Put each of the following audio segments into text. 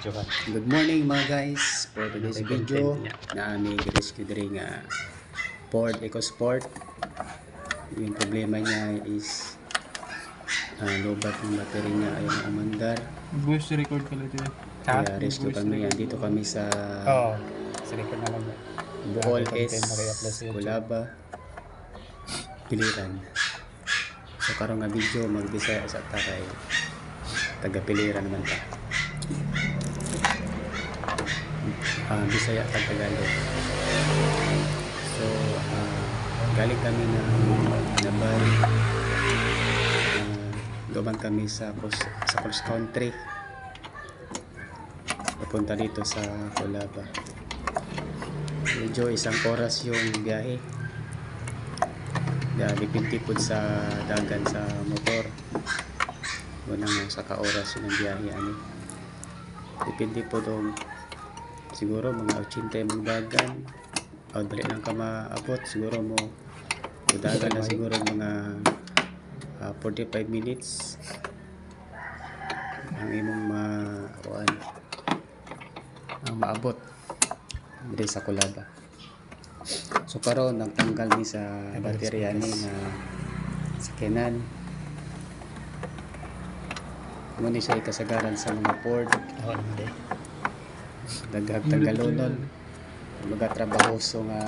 video ka. Good morning mga guys. For today's video na aming rescue diri nga Ford EcoSport. Yung problema niya is lobat ng battery niya ayaw na umandar. Voice record ka lang ito. Kaya rescue kami yan. Dito kami sa sa record na lang. Bohol S, Kulaba, Piliran. So karong nga video magbisaya sa takay taga Piliran naman ta. Bisaya at Tagalog. So galing kami ng Nabal, duman kami sa cross country papunta dito sa Kulaba. Medyo isang oras yung biyahe, dipintipod sa dagan sa motor. Walang sa ka-oras yung biyahe dipintipod siguro mga 80 mong dagan o dali lang ka maabot, siguro mo dagan na siguro mga 45 minutes ang imong maabot dito sa Kulaba. So karon nagtanggal ni sa baterya ni na sakyanan. Muna siya ikasagaran sa mga Ford. Daghag Tagalonol. Magatrabahoso nga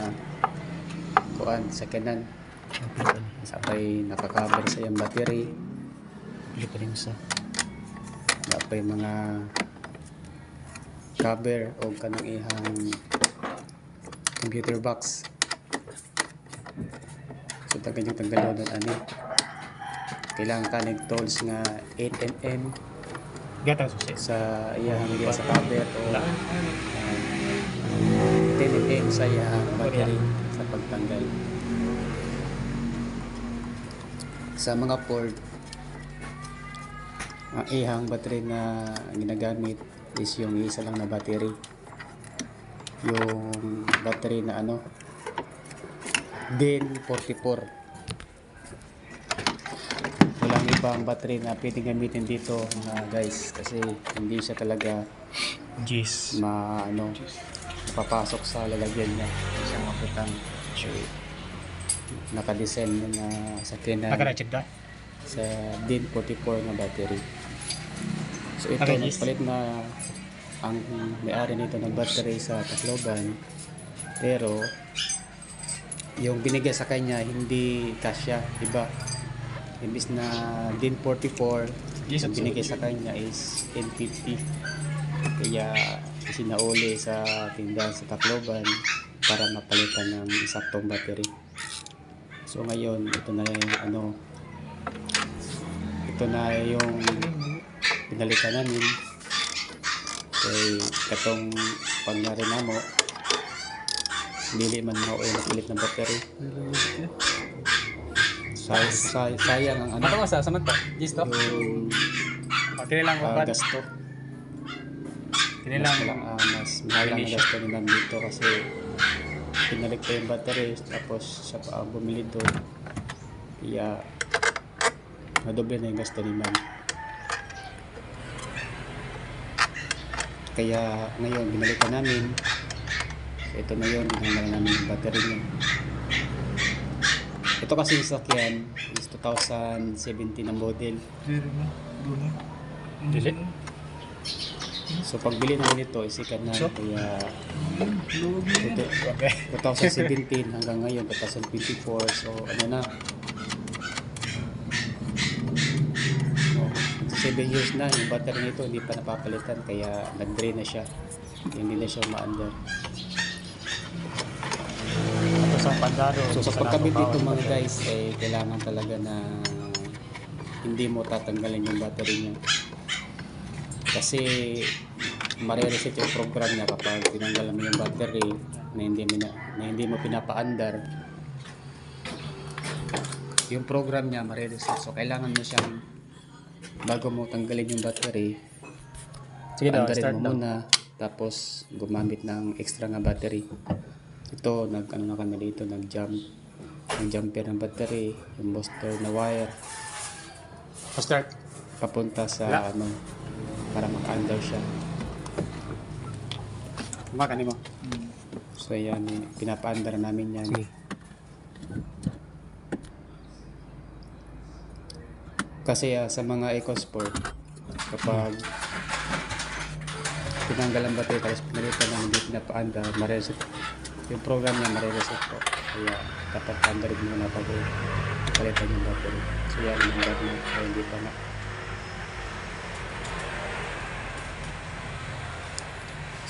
kuan sakyanan. Sapay nakakabar sa iyang battery. Sapay mga cover o kanang ihang computer box. So tagan yung Tagalonol kailangan ka tools nga 8mm sa iyang sa cover o 10mm sa iyang battery sa pagtanggal. Sa mga Ford, ang ihang battery na ginagamit is yung isa lang na battery. Yung battery na DIN 44. Walang ibang battery na pwedeng gamitin dito guys, kasi hindi siya talaga papasok sa lalagyan niya. Hindi siya maputang. Nakadesign na sakyanan sa DIN 44 na battery. So ito nagpalit na ang may-ari nito ng battery sa Tacloban, pero yung binigay sa kanya hindi kasya, diba? Imbis na DIN 44, ang binigay sa kanya is N50. Kaya sinauli sa tindahan sa Tacloban para mapalitan ng saktong battery. So ngayon ito na yung pinalitan namin. Kay katong pangyari na mo, dili man mo napilit ng battery. Sayang ang Ano sa samanta? Gisto? yung gasto. Mas mahal ang gasto ni ma'am dito kasi pinalik pa yung battery, tapos siya pa bumili doon. Kaya madoble na yung gasto ni ma'am. Kaya ngayon binalikan namin. Ito na yun, binalikan namin yung battery niya. Ito kasi yung sakyan is 2017 ang model. So pagbili namin ito isikat na, kaya 2017 hanggang ngayon 2024. So 7 years na yung battery nito, hindi pa napapalitan, kaya nag-drain na siya, hindi na siya maandar. So sa pagkabit dito mga guys, kailangan talaga na hindi mo tatanggalin yung battery niya, kasi marireset yung program niya kapag tinanggalan mo yung battery na hindi mo pinapaandar. Yung program niya marireset, so kailangan mo siyang, bago mo tanggalin yung battery, andarin mo muna, tapos gumamit ng extra nga battery. Ito na kami dito, nag-jumper ng battery, yung booster na wire papunta sa para maka-under siya. Kumakain mo. So yan, pinapaandar namin yan. Sige. Kasi sa mga EcoSport, kapag tinanggal ang battery tapos pinalitan ng hindi pinapaandar, mareset. Yung program niya mareset po. Kaya dapat paandarin muna bago palitan yung battery. So yan, inandar na. Kaya hindi pa na.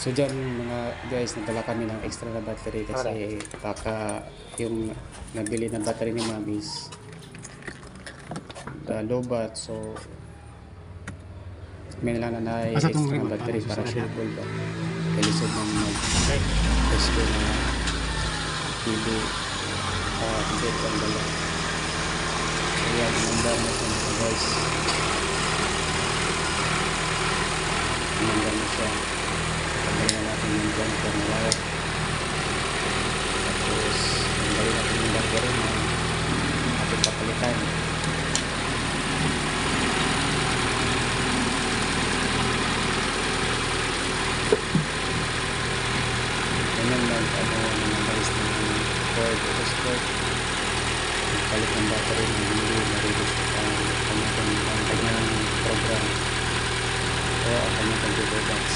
So dyan mga guys, nagdala kami ng extra na battery kasi baka yung nabili ng battery ni ma'am is low bat, so may lang na extra na battery para suitable ba kalisod ng mag-rescue na pili update ang dala. So yan, nandang na siya mga guys, nandang na siya. Tanggalin na natin yung jumper na wire. Tapos, tanggalin natin yung battery na ating papalitan. Ganyan lang, guys, ng cord o sport. Palit ng battery na hindi na-reduce ang kanyang program o ang kanyang computer box.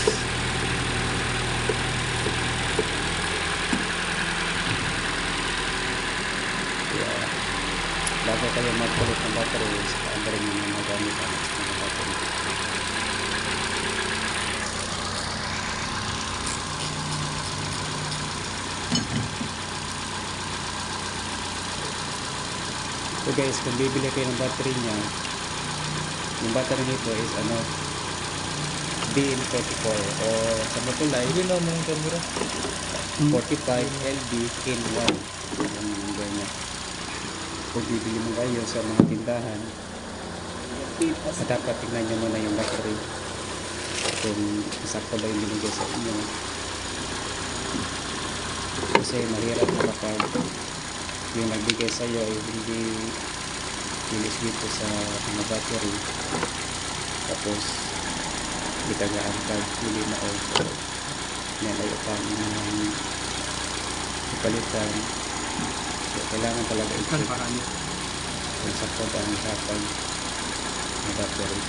Bago kayo magpalit ng battery, paandarin nyo na magamit ang mga battery. So guys, kung bibili kayo ng battery nya, yung battery nito is BM44 o sa Motolay, Hindi na yung camera. 45 LB in 1. Yung number niya. Kung bibili mo kayo sa mga tindahan, dapat tignan nyo muna yung battery kung sakto ba yung binigay sa inyo, kasi mahirap na kapag yung nagbigay sa iyo ay hindi bilis dito sa mga battery tapos bitagaan pag hindi na auto nalayo pa ng ipalitan. So kailangan talaga i-check kung sakto ba ang hapag ng battery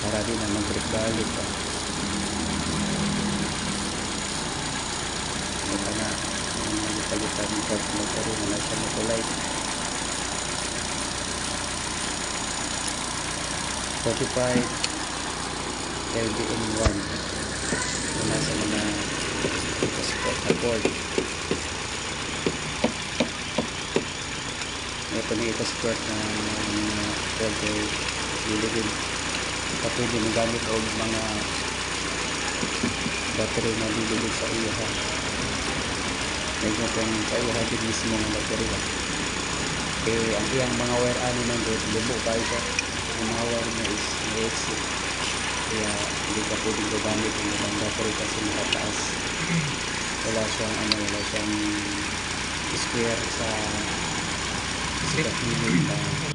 para din na mag-break balik pa. Ito na ang ipalitan ng battery na nasa Motolay 45 LBM1 na nasa mga sport na board. Ito na ito sport na mga board ay liligin pa pwede magamit o mga battery na liligin sa iyo ha. Medyo kung sa iyo ha din mismo ng battery ha. Eh ang iyang mga wire ano nandun lubo pa ito. Ang mga wire na is exit. Kaya hindi ka pwedeng gagamit yung ibang battery kasi nakataas. Wala siyang square sa kapilid na